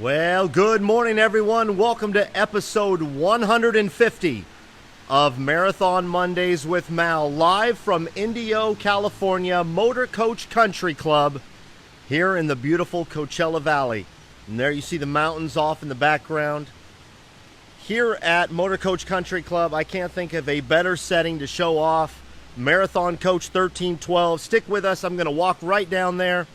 Well, good morning, everyone. Welcome to episode 150 of Marathon Mondays with Mal, live from Indio, California, Motor Coach Country Club here in the beautiful Coachella Valley. And there you see the mountains off in the background. Here at Motor Coach Country Club, I can't think of a better setting to show off Marathon Coach 1312. Stick with us. I'm going to walk right down there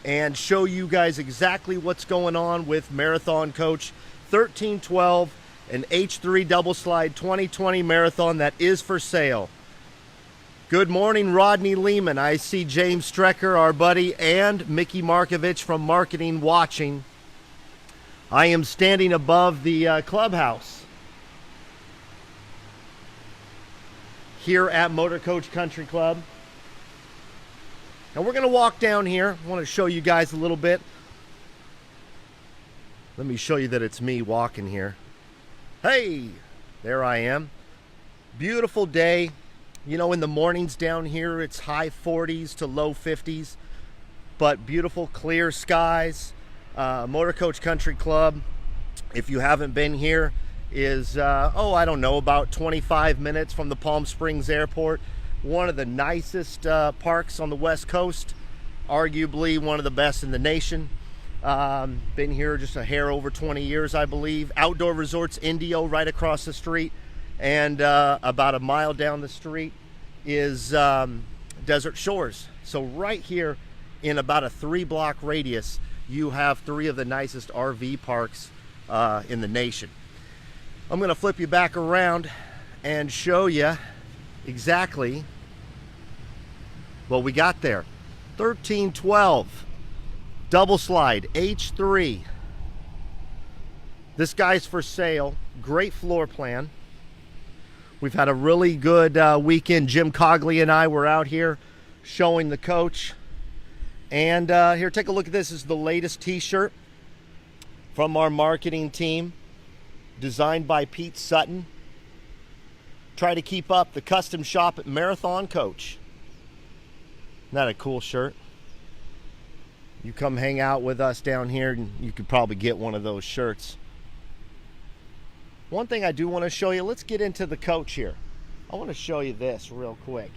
and show you guys exactly what's going on with Marathon Coach 1312, an H3 double slide 2020 marathon that is for sale. Good morning, Rodney Lehman. I see James Strecker, our buddy, and Mickey Markovich from marketing watching. I am standing above the clubhouse here at Motor Coach Country Club. Now we're going to walk down here. I want to show you guys a little bit. Let me show you that it's me walking here. Hey, there I am. Beautiful day. You know, in the mornings down here, it's high 40s to low 50s, but beautiful clear skies. Motor Coach Country Club, if you haven't been here, is, I don't know, about 25 minutes from the Palm Springs Airport. One of the nicest parks on the West Coast, arguably one of the best in the nation. Been here just a hair over 20 years, I believe. Outdoor Resorts Indio right across the street, and about a mile down the street is Desert Shores. So right here in about a 3-block radius, you have 3 of the nicest RV parks in the nation. I'm going to flip you back around and show you exactly what we got there. 1312 double slide H3. This guy's for sale. Great floor plan. We've had a really good weekend. Jim Cogley and I were out here showing the coach. And here, take a look at this. This is the latest t-shirt from our marketing team, designed by Pete Sutton. Try to keep up the custom shop at Marathon Coach. Isn't that a cool shirt? You come hang out with us down here and you could probably get one of those shirts. One thing I do want to show you, let's get into the coach here. I want to show you this real quick.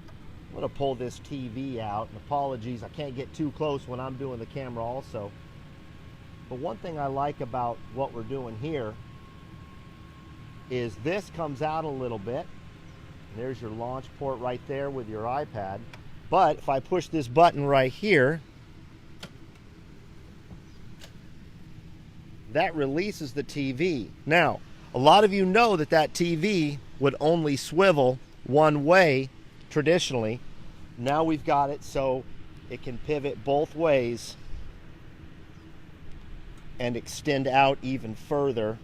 I'm going to pull this TV out, and apologies, I can't get too close when I'm doing the camera also. But one thing I like about what we're doing here is this comes out a little bit. There's your launch port right there with your iPad. But if I push this button right here, that releases the TV. Now, a lot of you know that that TV would only swivel one way traditionally. Now we've got it so it can pivot both ways and extend out even further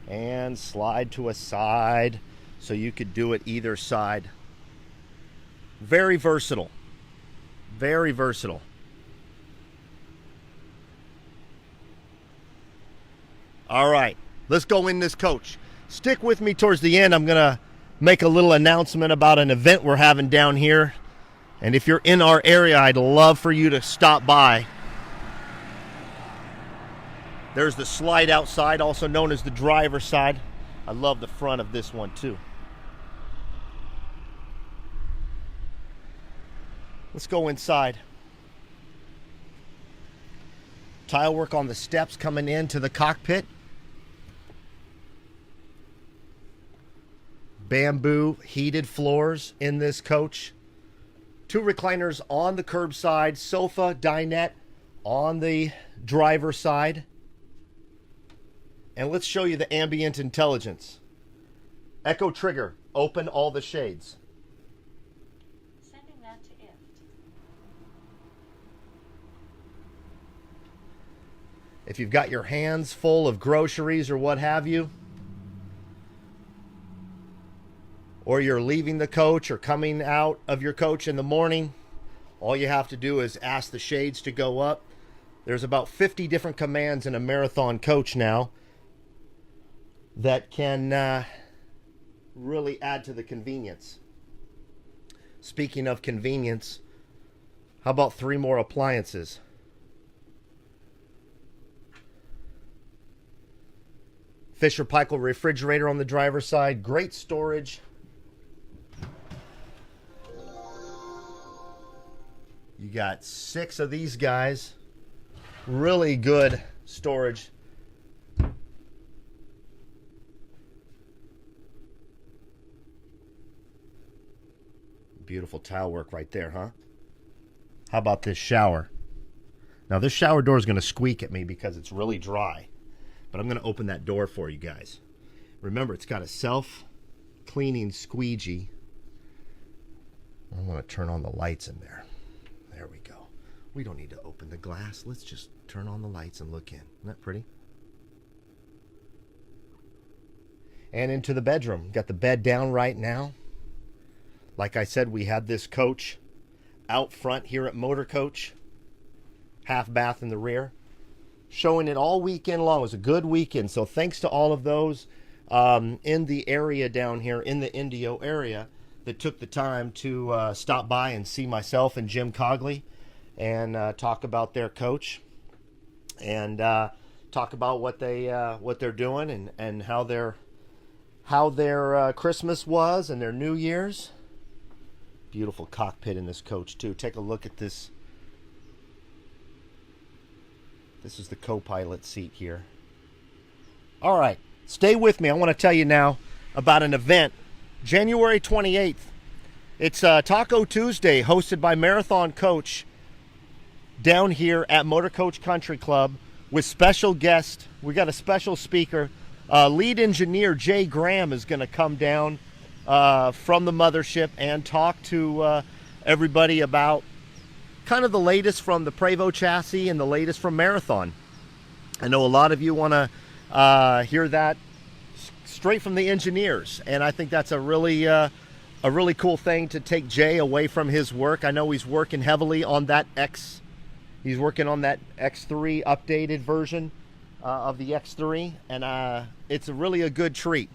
and slide to a side so you could do it either side. Very versatile. Very versatile. All right, let's go in this coach. Stick with me towards the end. I'm going to make a little announcement about an event we're having down here. And if you're in our area, I'd love for you to stop by. There's the slide outside, also known as the driver's side. I love the front of this one too. Let's go inside. Tile work on the steps coming into the cockpit. Bamboo heated floors in this coach. 2 recliners on the curbside, sofa, dinette on the driver's side. And let's show you the ambient intelligence. Echo trigger, open all the shades. Sending that to IFT. If you've got your hands full of groceries or what have you, or you're leaving the coach or coming out of your coach in the morning, all you have to do is ask the shades to go up. There's about 50 different commands in a Marathon coach now that can really add to the convenience. Speaking of convenience, how about 3 more appliances? Fisher-Paykel refrigerator on the driver's side. Great storage. You got 6 of these guys. Really good storage. Beautiful tile work right there, huh? How about this shower? Now, this shower door is going to squeak at me because it's really dry. But I'm going to open that door for you guys. Remember, it's got a self-cleaning squeegee. I want to turn on the lights in there. There we go. We don't need to open the glass. Let's just turn on the lights and look in. Isn't that pretty? And into the bedroom. Got the bed down right now. Like I said, we had this coach out front here at Motor Coach. Half bath in the rear. Showing it all weekend long. It was a good weekend. So thanks to all of those in the area down here, in the Indio area, that took the time to stop by and see myself and Jim Cogley and talk about their coach and talk about what they're doing and how their Christmas was and their New Year's. Beautiful cockpit in this coach too. Take a look at this. This is the co-pilot seat here. All right, stay with me. I want to tell you now about an event. January 28th. It's Taco Tuesday, hosted by Marathon Coach down here at Motor Coach Country Club with special guest. We got a special speaker. Lead engineer Jay Graham is going to come down from the mothership and talk to everybody about kind of the latest from the Prevost chassis and the latest from Marathon. I know a lot of you want to hear that straight from the engineers, and I think that's a really cool thing to take Jay away from his work. I know he's working heavily on that He's working on that X3 updated version of the X3, and it's really a good treat.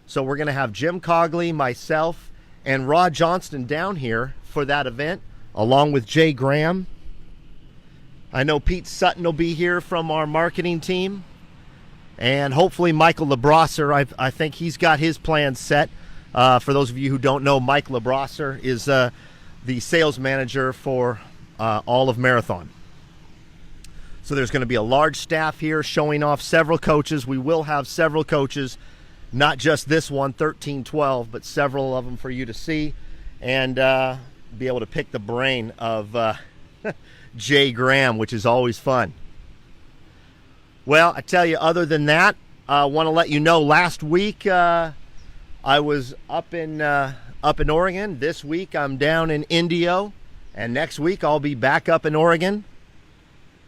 So we're going to have Jim Cogley, myself, and Rod Johnston down here for that event, along with Jay Graham. I know Pete Sutton will be here from our marketing team, and hopefully Michael LeBrosser. I think he's got his plans set. For those of you who don't know, Mike LeBrosser is the sales manager for all of Marathon. So there's going to be a large staff here showing off several coaches. We will have several coaches, not just this one, 1312, but several of them for you to see and be able to pick the brain of Jay Graham, which is always fun. Well, I tell you, other than that, I want to let you know, last week I was up in Oregon. This week I'm down in Indio, and next week I'll be back up in Oregon.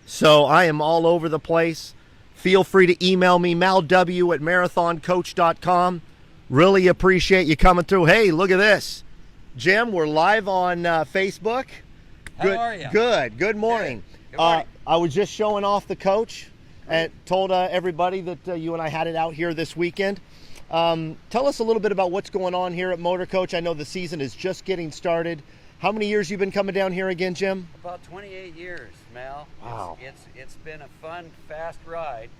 So I am all over the place. Feel free to email me, malw@marathoncoach.com. Really appreciate you coming through. Hey, look at this. Jim, we're live on Facebook. How are you? Good. Good morning. Good morning. I was just showing off the coach and told everybody that you and I had it out here this weekend. Tell us a little bit about what's going on here at Motor Coach. I know the season is just getting started. How many years you been coming down here again, Jim? About 28 years, Mal. Wow. It's been a fun, fast ride,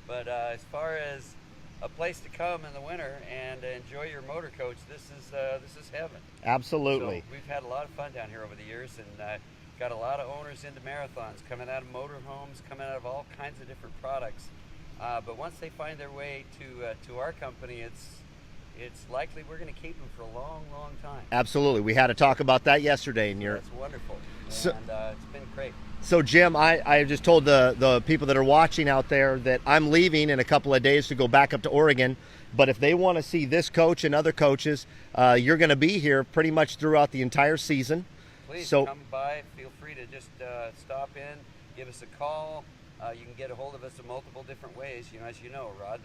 but as far as a place to come in the winter and enjoy your motor coach, this is heaven. Absolutely. So we've had a lot of fun down here over the years, and got a lot of owners into marathons, coming out of motorhomes, coming out of all kinds of different products. But once they find their way to our company, it's likely we're going to keep them for a long, long time. Absolutely. We had to talk about that yesterday. That's wonderful. So, and it's been great. So, Jim, I just told the people that are watching out there that I'm leaving in a couple of days to go back up to Oregon. But if they want to see this coach and other coaches, you're going to be here pretty much throughout the entire season. Please come by. Feel free to just stop in, give us a call. You can get a hold of us in multiple different ways. You know, as you know, Rod,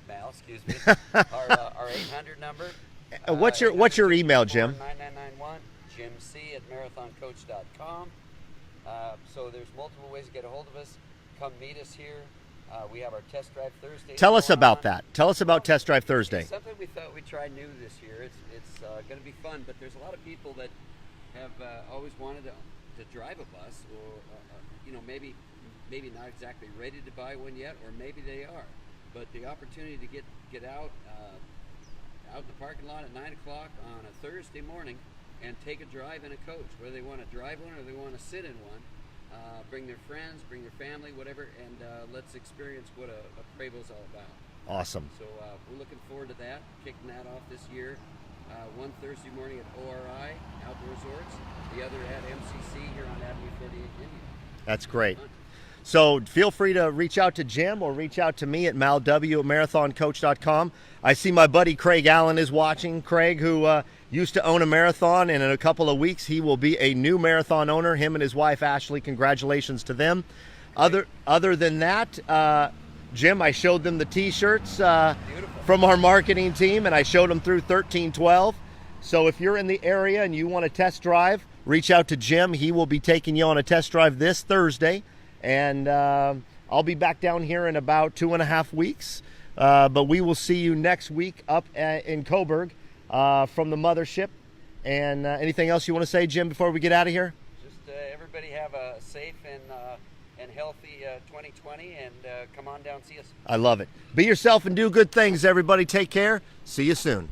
Mal, excuse me, our 800 number. What's your email, Jim? 9991 jimc@marathoncoach.com. So there's multiple ways to get a hold of us. Come meet us here. We have our Test Drive Thursday. Tell us about that. Tell us about Test Drive Thursday. It's something we thought we'd try new this year. It's going to be fun, but there's a lot of people that have always wanted to drive a bus, or maybe not exactly ready to buy one yet, or maybe they are. but the opportunity to get out in the parking lot at 9 o'clock on a Thursday morning and take a drive in a coach, whether they want to drive one or they want to sit in one. Bring their friends, bring their family, whatever, and let's experience what a Prevo's all about. Awesome. So we're looking forward to that, kicking that off this year. One Thursday morning at ORI, Outdoor Resorts, the other at MCC here on Avenue 48 in Indio. That's great. So feel free to reach out to Jim or reach out to me at malw@marathoncoach.com. I see my buddy Craig Allen is watching. Craig, who used to own a marathon, and in a couple of weeks he will be a new marathon owner, him and his wife Ashley. Congratulations to them. Other than that, Jim, I showed them the t-shirts from our marketing team, and I showed them through 1312. So if you're in the area and you want to test drive, reach out to Jim. He will be taking you on a test drive this Thursday. And I'll be back down here in about 2.5 weeks. But we will see you next week up in Coburg from the mothership. And anything else you want to say, Jim, before we get out of here? Just everybody have a safe and healthy 2020, and come on down, see us. I love it. Be yourself and do good things, everybody. Take care. See you soon.